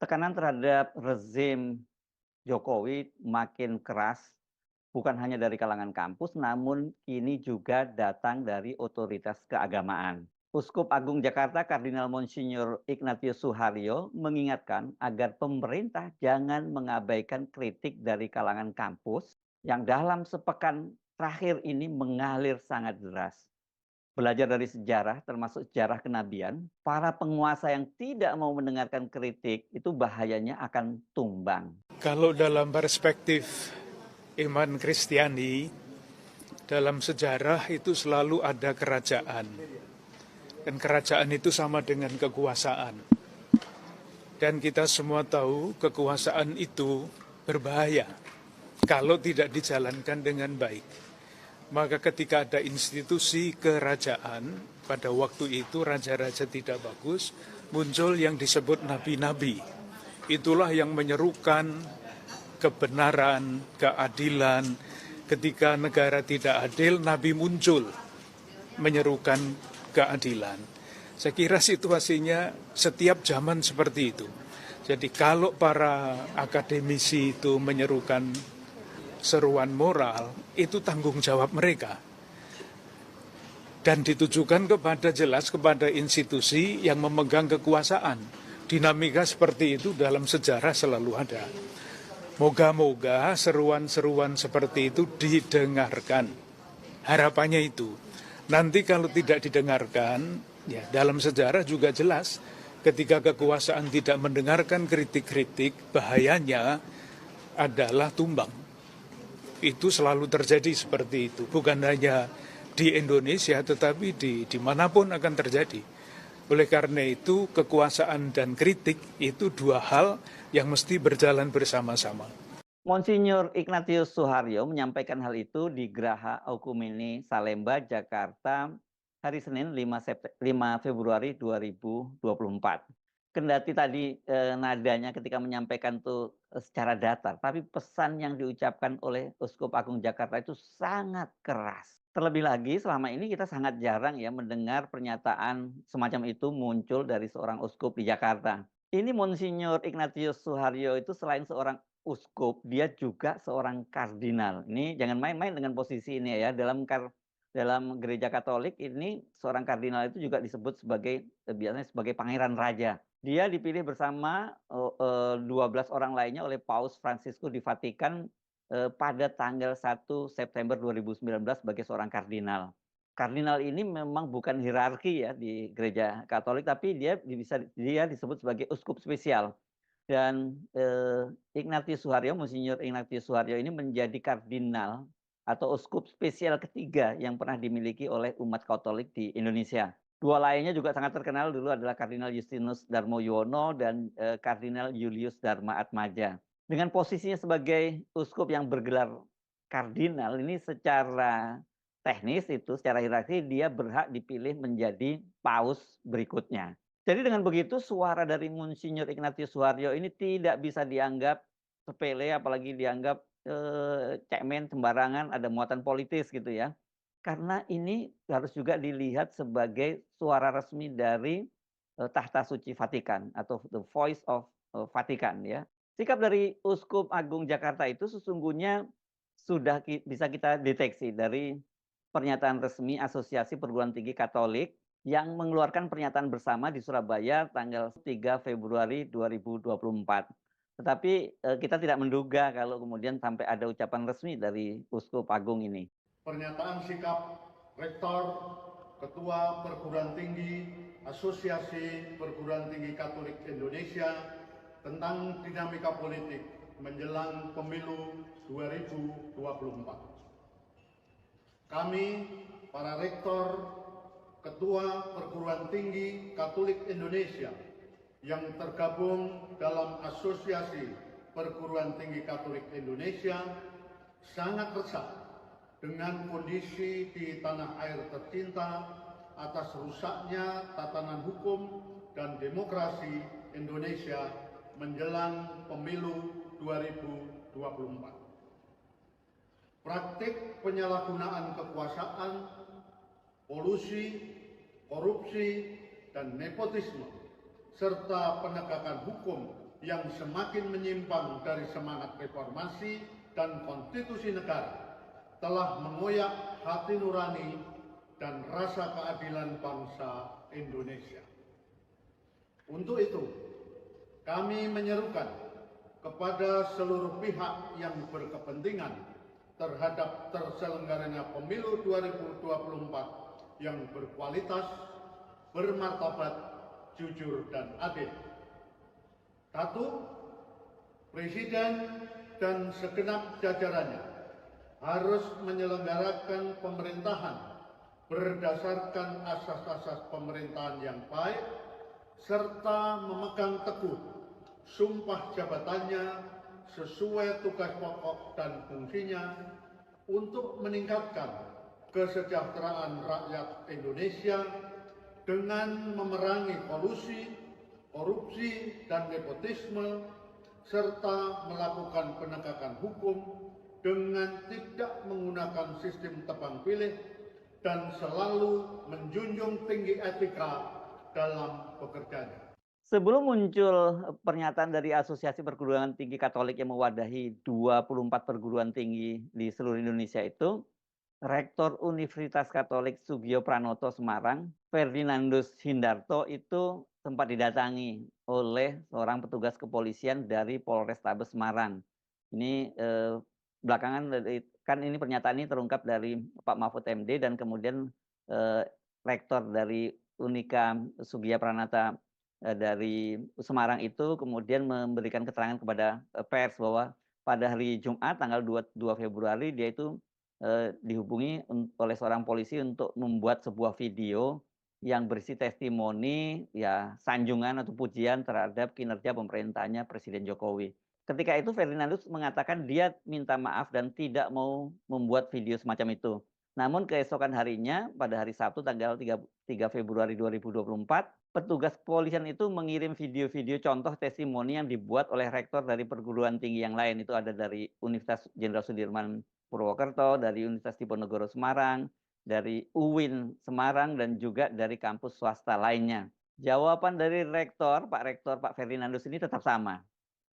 Tekanan terhadap rezim Jokowi makin keras, bukan hanya dari kalangan kampus, namun kini juga datang dari otoritas keagamaan. Uskup Agung Jakarta Kardinal Monsinyur Ignatius Suharyo mengingatkan agar pemerintah jangan mengabaikan kritik dari kalangan kampus yang dalam sepekan terakhir ini mengalir sangat deras. Belajar dari sejarah, termasuk sejarah kenabian, para penguasa yang tidak mau mendengarkan kritik itu bahayanya akan tumbang. Kalau dalam perspektif iman Kristiani, dalam sejarah itu selalu ada kerajaan. Dan kerajaan itu sama dengan kekuasaan. Dan kita semua tahu kekuasaan itu berbahaya kalau tidak dijalankan dengan baik. Maka ketika ada institusi kerajaan, pada waktu itu raja-raja tidak bagus, muncul yang disebut nabi-nabi. Itulah yang menyerukan kebenaran, keadilan. Ketika negara tidak adil, nabi muncul menyerukan keadilan. Saya kira situasinya setiap zaman seperti itu. Jadi kalau para akademisi itu menyerukan seruan moral, itu tanggung jawab mereka. Dan ditujukan jelas kepada institusi yang memegang kekuasaan. Dinamika seperti itu dalam sejarah selalu ada. Moga-moga seruan-seruan seperti itu didengarkan. Harapannya itu. Nanti kalau tidak didengarkan, ya dalam sejarah juga jelas ketika kekuasaan tidak mendengarkan kritik-kritik, bahayanya adalah tumbang. Itu selalu terjadi seperti itu. Bukan hanya di Indonesia, tetapi dimanapun akan terjadi. Oleh karena itu, kekuasaan dan kritik itu dua hal yang mesti berjalan bersama-sama. Monsinyur Ignatius Suharyo menyampaikan hal itu di Graha Oekumene Salemba, Jakarta, hari Senin 5 Februari 2024. Kendati tadi nadanya ketika menyampaikan itu secara datar, tapi pesan yang diucapkan oleh Uskup Agung Jakarta itu sangat keras. Terlebih lagi selama ini kita sangat jarang ya mendengar pernyataan semacam itu muncul dari seorang uskup di Jakarta. Ini Monsinyur Ignatius Suharyo itu selain seorang uskup, dia juga seorang kardinal. Ini jangan main-main dengan posisi ini ya. Dalam gereja Katolik ini seorang kardinal itu juga disebut sebagai biasanya sebagai pangeran raja. Dia dipilih bersama 12 orang lainnya oleh Paus Fransiskus di Vatikan pada tanggal 1 September 2019 sebagai seorang kardinal. Kardinal ini memang bukan hierarki ya di gereja Katolik, tapi dia disebut sebagai uskup spesial. Dan Ignatius Suharyo, Monsinyur Ignatius Suharyo ini menjadi kardinal atau uskup spesial ketiga yang pernah dimiliki oleh umat Katolik di Indonesia. Dua lainnya juga sangat terkenal dulu adalah Kardinal Justinus Darmoyono dan Kardinal Julius Dharma Atmaja. Dengan posisinya sebagai uskup yang bergelar kardinal, ini secara teknis itu, secara hierarki dia berhak dipilih menjadi paus berikutnya. Jadi dengan begitu suara dari Monsinyur Ignatius Suharyo ini tidak bisa dianggap sepele, apalagi dianggap cemen, sembarangan, ada muatan politis gitu ya. Karena ini harus juga dilihat sebagai suara resmi dari Tahta Suci Vatikan atau the voice of Vatikan ya. Sikap dari Uskup Agung Jakarta itu sesungguhnya sudah bisa kita deteksi dari pernyataan resmi Asosiasi Perguruan Tinggi Katolik yang mengeluarkan pernyataan bersama di Surabaya tanggal 3 Februari 2024. Tetapi kita tidak menduga kalau kemudian sampai ada ucapan resmi dari Uskup Agung ini. Pernyataan sikap Rektor, Ketua Perguruan Tinggi, Asosiasi Perguruan Tinggi Katolik Indonesia tentang dinamika politik menjelang pemilu 2024. Kami, para Rektor, Ketua Perguruan Tinggi Katolik Indonesia yang tergabung dalam Asosiasi Perguruan Tinggi Katolik Indonesia sangat resah dengan kondisi di tanah air tercinta atas rusaknya tatanan hukum dan demokrasi Indonesia menjelang pemilu 2024. Praktik penyalahgunaan kekuasaan, kolusi, korupsi, dan nepotisme serta penegakan hukum yang semakin menyimpang dari semangat reformasi dan konstitusi negara telah mengoyak hati nurani dan rasa keadilan bangsa Indonesia. Untuk itu, kami menyerukan kepada seluruh pihak yang berkepentingan terhadap terselenggaranya pemilu 2024 yang berkualitas, bermartabat, jujur, dan adil. 1. Presiden dan segenap jajarannya harus menyelenggarakan pemerintahan berdasarkan asas-asas pemerintahan yang baik serta memegang teguh sumpah jabatannya sesuai tugas pokok dan fungsinya untuk meningkatkan kesejahteraan rakyat Indonesia dengan memerangi kolusi, korupsi, dan nepotisme, serta melakukan penegakan hukum dengan tidak menggunakan sistem tebang pilih dan selalu menjunjung tinggi etika dalam bekerjanya. Sebelum muncul pernyataan dari Asosiasi Perguruan Tinggi Katolik yang mewadahi 24 perguruan tinggi di seluruh Indonesia itu, Rektor Universitas Katolik Sugio Pranoto Semarang, Ferdinandus Hindarto itu sempat didatangi oleh seorang petugas kepolisian dari Polrestabes Semarang. Ini belakangan kan ini pernyataan ini terungkap dari Pak Mahfud MD dan kemudian Rektor dari Unika Sugio Pranata dari Semarang itu kemudian memberikan keterangan kepada pers bahwa pada hari Jumat tanggal 2 Februari dia itu dihubungi oleh seorang polisi untuk membuat sebuah video yang berisi testimoni ya sanjungan atau pujian terhadap kinerja pemerintahnya Presiden Jokowi. Ketika itu Ferdinandus mengatakan dia minta maaf dan tidak mau membuat video semacam itu. Namun keesokan harinya pada hari Sabtu tanggal 3 Februari 2024, petugas kepolisian itu mengirim video-video contoh testimoni yang dibuat oleh rektor dari perguruan tinggi yang lain. Itu ada dari Universitas Jenderal Sudirman Purwokerto, dari Universitas Diponegoro Semarang, dari UIN Semarang, dan juga dari kampus swasta lainnya. Jawaban dari rektor, Pak Ferdinandus ini tetap sama.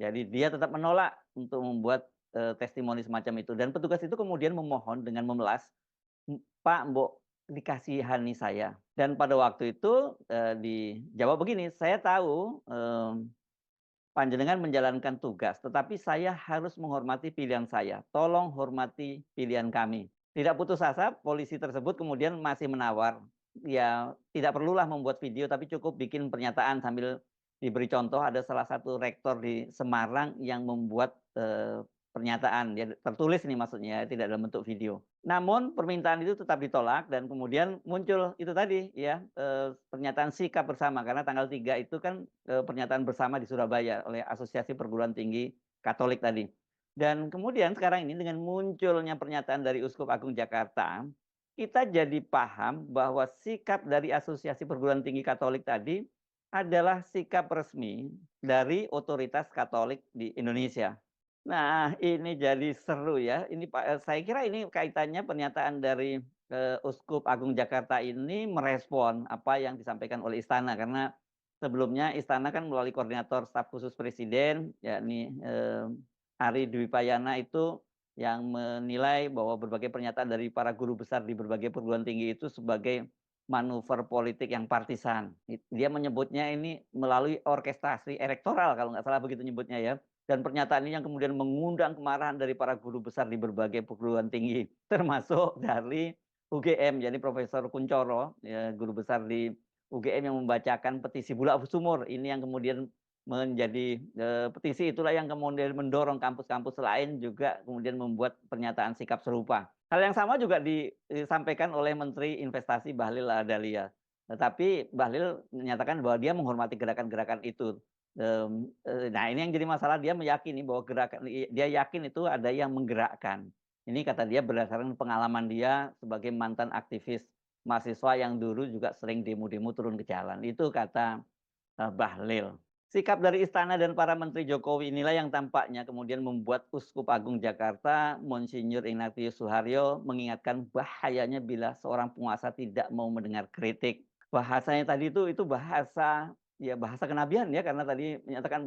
Jadi dia tetap menolak untuk membuat testimoni semacam itu. Dan petugas itu kemudian memohon dengan memelas, Pak, Mbok dikasihani saya. Dan pada waktu itu dijawab begini, saya tahu panjenengan menjalankan tugas, tetapi saya harus menghormati pilihan saya. Tolong hormati pilihan kami. Tidak putus asa, polisi tersebut kemudian masih menawar. Ya tidak perlulah membuat video, tapi cukup bikin pernyataan sambil diberi contoh. Ada salah satu rektor di Semarang yang membuat pernyataan, ya tertulis ini maksudnya, tidak dalam bentuk video. Namun permintaan itu tetap ditolak dan kemudian muncul itu tadi ya pernyataan sikap bersama, karena tanggal 3 itu kan pernyataan bersama di Surabaya oleh Asosiasi Perguruan Tinggi Katolik tadi. Dan kemudian sekarang ini dengan munculnya pernyataan dari Uskup Agung Jakarta, kita jadi paham bahwa sikap dari Asosiasi Perguruan Tinggi Katolik tadi adalah sikap resmi dari otoritas Katolik di Indonesia. Nah, ini jadi seru ya. Ini Pak, saya kira ini kaitannya pernyataan dari Uskup Agung Jakarta ini merespon apa yang disampaikan oleh Istana, karena sebelumnya Istana kan melalui koordinator staf khusus Presiden, yakni Ari Dwi Payana itu yang menilai bahwa berbagai pernyataan dari para guru besar di berbagai perguruan tinggi itu sebagai manuver politik yang partisan. Dia menyebutnya ini melalui orkestrasi elektoral kalau nggak salah begitu nyebutnya ya. Dan pernyataan ini yang kemudian mengundang kemarahan dari para guru besar di berbagai perguruan tinggi, termasuk dari UGM, jadi Profesor Kuncoro, ya, guru besar di UGM yang membacakan petisi Bulak Sumur. Ini yang kemudian menjadi petisi itulah yang kemudian mendorong kampus-kampus lain juga kemudian membuat pernyataan sikap serupa. Hal yang sama juga disampaikan oleh Menteri Investasi Bahlil Lahadalia. Tetapi Bahlil menyatakan bahwa dia menghormati gerakan-gerakan itu. Nah ini yang jadi masalah, dia meyakini bahwa gerakan, dia yakin itu ada yang menggerakkan. Ini kata dia berdasarkan pengalaman dia sebagai mantan aktivis mahasiswa yang dulu juga sering demo-demo turun ke jalan. Itu kata Bahlil. Sikap dari Istana dan para Menteri Jokowi inilah yang tampaknya kemudian membuat Uskup Agung Jakarta, Monsinyur Ignatius Suharyo, mengingatkan bahayanya bila seorang penguasa tidak mau mendengar kritik. Bahasanya tadi itu bahasa ya bahasa kenabian ya, karena tadi menyatakan bahwa